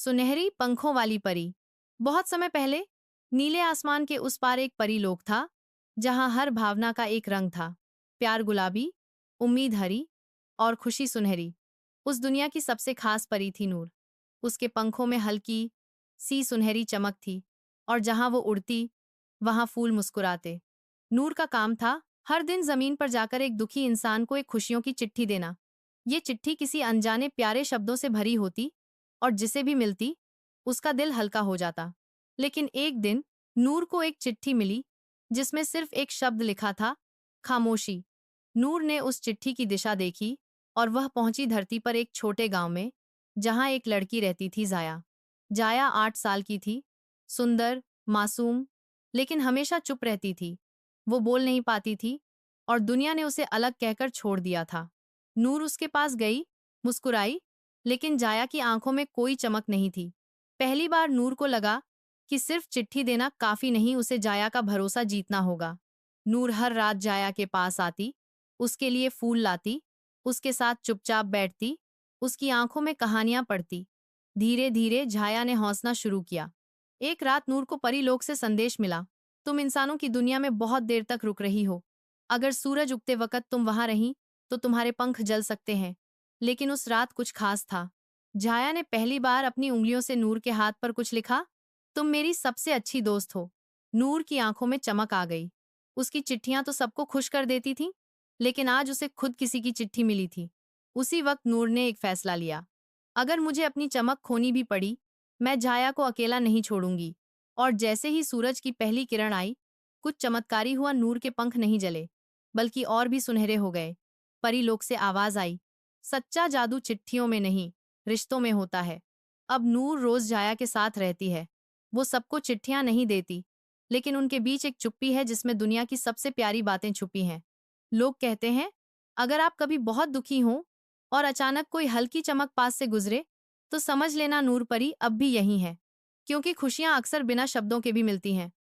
सुनहरी पंखों वाली परी। बहुत समय पहले नीले आसमान के उस पार एक परी लोक था, जहां हर भावना का एक रंग था। प्यार गुलाबी, उम्मीद हरी और खुशी सुनहरी। उस दुनिया की सबसे खास परी थी नूर। उसके पंखों में हल्की सी सुनहरी चमक थी और जहां वो उड़ती, वहां फूल मुस्कुराते। नूर का काम था हर दिन जमीन पर जाकर एक दुखी इंसान को एक खुशियों की चिट्ठी देना। ये चिट्ठी किसी अनजाने प्यारे शब्दों से भरी होती और जिसे भी मिलती, उसका दिल हल्का हो जाता। लेकिन एक दिन नूर को एक चिट्ठी मिली जिसमें सिर्फ एक शब्द लिखा था, खामोशी। नूर ने उस चिट्ठी की दिशा देखी और वह पहुंची धरती पर एक छोटे गांव में, जहां एक लड़की रहती थी, जाया। जाया 8 साल की थी, सुंदर, मासूम, लेकिन हमेशा चुप रहती थी। वो बोल नहीं पाती थी और दुनिया ने उसे अलग कहकर छोड़ दिया था। नूर उसके पास गई, मुस्कुराई, लेकिन जाया की आंखों में कोई चमक नहीं थी। पहली बार नूर को लगा कि सिर्फ चिट्ठी देना काफी नहीं, उसे जाया का भरोसा जीतना होगा। नूर हर रात जाया के पास आती, उसके लिए फूल लाती, उसके साथ चुपचाप बैठती, उसकी आंखों में कहानियां पढ़ती। धीरे धीरे जाया ने हौसला शुरू किया। एक रात नूर को परीलोक से संदेश मिला, तुम इंसानों की दुनिया में बहुत देर तक रुक रही हो। अगर सूरज उगते वक्त तुम वहां रही तो तुम्हारे पंख जल सकते हैं। लेकिन उस रात कुछ खास था। जाया ने पहली बार अपनी उंगलियों से नूर के हाथ पर कुछ लिखा, तुम मेरी सबसे अच्छी दोस्त हो। नूर की आंखों में चमक आ गई। उसकी चिट्ठियां तो सबको खुश कर देती थीं, लेकिन आज उसे खुद किसी की चिट्ठी मिली थी। उसी वक्त नूर ने एक फैसला लिया, अगर मुझे अपनी चमक खोनी भी पड़ी, मैं जाया को अकेला नहीं छोड़ूंगी। और जैसे ही सूरज की पहली किरण आई, कुछ चमत्कारी हुआ। नूर के पंख नहीं जले, बल्कि और भी सुनहरे हो गए। परीलोक से आवाज आई, सच्चा जादू चिट्ठियों में नहीं, रिश्तों में होता है। अब नूर रोज जाया के साथ रहती है। वो सबको चिट्ठियां नहीं देती, लेकिन उनके बीच एक चुप्पी है जिसमें दुनिया की सबसे प्यारी बातें छुपी हैं। लोग कहते हैं, अगर आप कभी बहुत दुखी हो और अचानक कोई हल्की चमक पास से गुजरे, तो समझ लेना नूर परी अब भी यही है। क्योंकि खुशियां अक्सर बिना शब्दों के भी मिलती हैं।